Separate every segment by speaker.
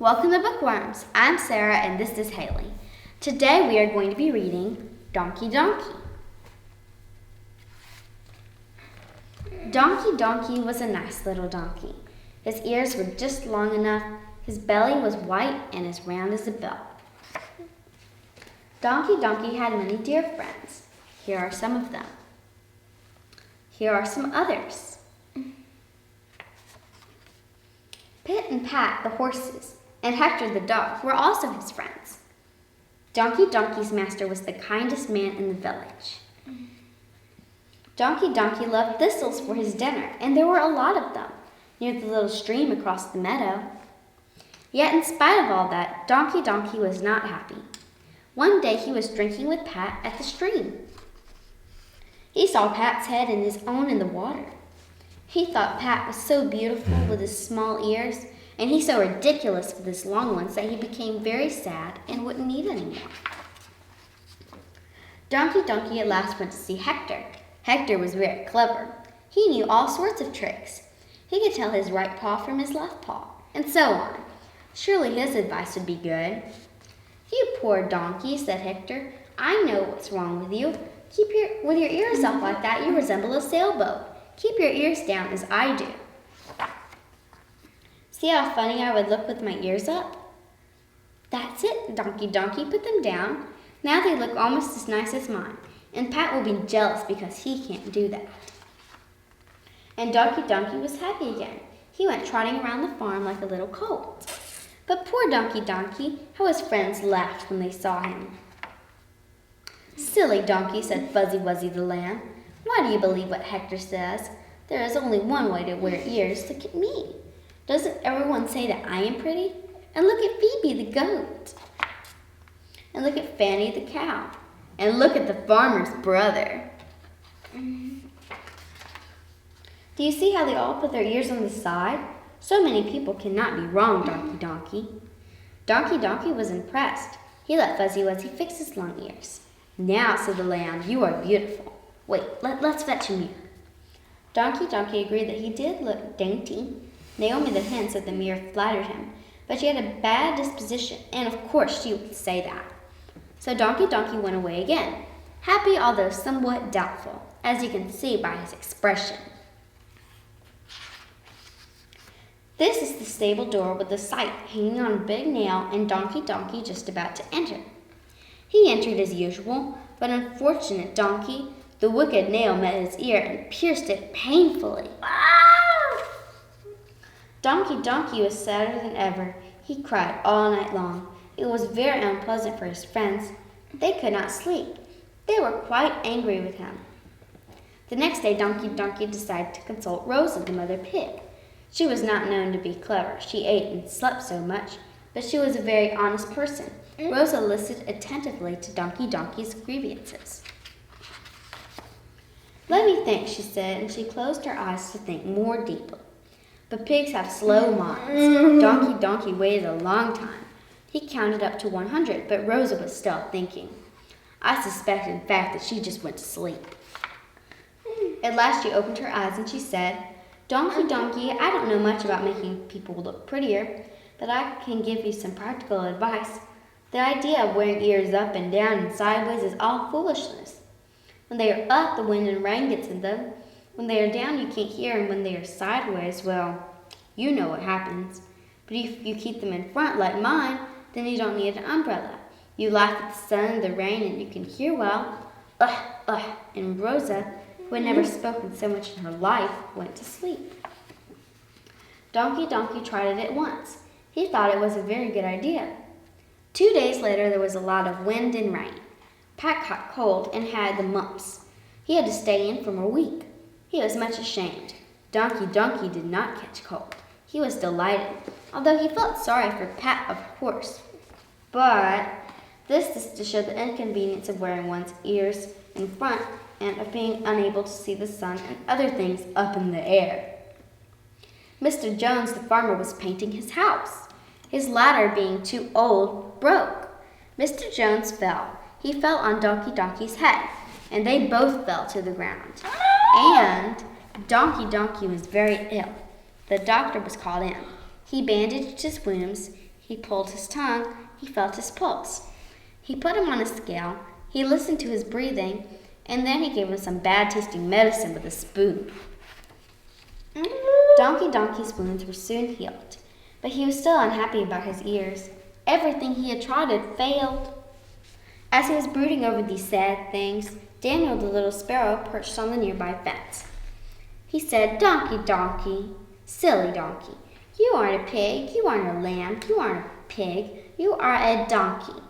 Speaker 1: Welcome to Bookworms. I'm Sarah and this is Haley. Today we are going to be reading Donkey Donkey. Donkey Donkey was a nice little donkey. His ears were just long enough, his belly was white and as round as a bell. Donkey Donkey had many dear friends. Here are some of them. Here are some others. Pit and Pat, the horses, and Hector the dog were also his friends. Donkey Donkey's master was the kindest man in the village. Donkey Donkey loved thistles for his dinner, and there were a lot of them near the little stream across the meadow. Yet in spite of all that, Donkey Donkey was not happy. One day he was drinking with Pat at the stream. He saw Pat's head and his own in the water. He thought Pat was so beautiful with his small ears, and he so ridiculous with his long ones that he became very sad and wouldn't eat anymore. Donkey Donkey at last went to see Hector. Hector was very clever. He knew all sorts of tricks. He could tell his right paw from his left paw, and so on. Surely his advice would be good. "You poor donkey," said Hector. "I know what's wrong with you. With your ears up like that, you resemble a sailboat. Keep your ears down as I do." "See how funny I would look with my ears up?" "That's it, Donkey Donkey, put them down. Now they look almost as nice as mine, and Pat will be jealous because he can't do that." And Donkey Donkey was happy again. He went trotting around the farm like a little colt. But poor Donkey Donkey, how his friends laughed when they saw him. "Silly donkey," said Fuzzy Wuzzy the lamb. "Why do you believe what Hector says? There is only one way to wear ears. Look at me. Doesn't everyone say that I am pretty? And look at Phoebe the goat. And look at Fanny the cow. And look at the farmer's brother. Do you see how they all put their ears on the side? So many people cannot be wrong, Donkey Donkey." Donkey Donkey was impressed. He let Fuzzy Wuzzy fix his long ears. "Now," said the lamb, "you are beautiful. Wait, let's fetch him here." Donkey Donkey agreed that he did look dainty. Naomi the hen said the mirror flattered him, but she had a bad disposition, and of course she would say that. So Donkey Donkey went away again, happy although somewhat doubtful, as you can see by his expression. This is the stable door with the scythe hanging on a big nail and Donkey Donkey just about to enter. He entered as usual, but unfortunate donkey, the wicked nail met his ear and pierced it painfully. Ah! Donkey Donkey was sadder than ever. He cried all night long. It was very unpleasant for his friends. They could not sleep. They were quite angry with him. The next day, Donkey Donkey decided to consult Rosa, the mother pig. She was not known to be clever. She ate and slept so much, but she was a very honest person. Rosa listened attentively to Donkey Donkey's grievances. "Let me think," she said, and she closed her eyes to think more deeply. But pigs have slow minds. Donkey Donkey waited a long time. He counted up to 100, but Rosa was still thinking. I suspect, in fact, that she just went to sleep. At last she opened her eyes and she said, "Donkey Donkey, I don't know much about making people look prettier, but I can give you some practical advice. The idea of wearing ears up and down and sideways is all foolishness. When they are up, the wind and rain gets in them. When they are down, you can't hear, and when they are sideways, well, you know what happens. But if you keep them in front, like mine, then you don't need an umbrella. You laugh at the sun and the rain, and you can hear well." And Rosa, who had never spoken so much in her life, went to sleep. Donkey Donkey tried it at once. He thought it was a very good idea. 2 days later, there was a lot of wind and rain. Pat caught cold and had the mumps. He had to stay in for a week. He was much ashamed. Donkey Donkey did not catch cold. He was delighted, although he felt sorry for Pat, of course. But this is to show the inconvenience of wearing one's ears in front and of being unable to see the sun and other things up in the air. Mr. Jones, the farmer, was painting his house. His ladder, being too old, broke. Mr. Jones fell. He fell on Donkey Donkey's head, and they both fell to the ground. And Donkey Donkey was very ill. The doctor was called in. He bandaged his wounds. He pulled his tongue. He felt his pulse. He put him on a scale. He listened to his breathing, and then he gave him some bad-tasting medicine with a spoon. Donkey's wounds were soon healed, but he was still unhappy about his ears. Everything he had tried had failed. As he was brooding over these sad things, Daniel the little sparrow perched on the nearby fence. He said, Donkey, silly donkey, you aren't a pig, you aren't a lamb, you aren't a pig, you are a donkey.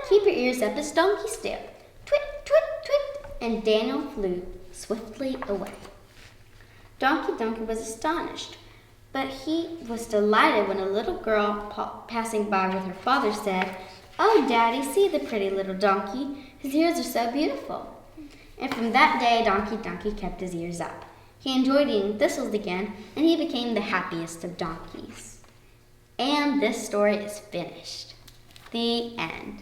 Speaker 1: Keep your ears up as donkeys do. Twit, twit, twit, and Daniel flew swiftly away. Donkey was astonished, but he was delighted when a little girl passing by with her father said, Oh, Daddy, see the pretty little donkey. His ears are so beautiful. And from that day, Donkey kept his ears up. He enjoyed eating thistles again, and he became the happiest of donkeys. And this story is finished. The end.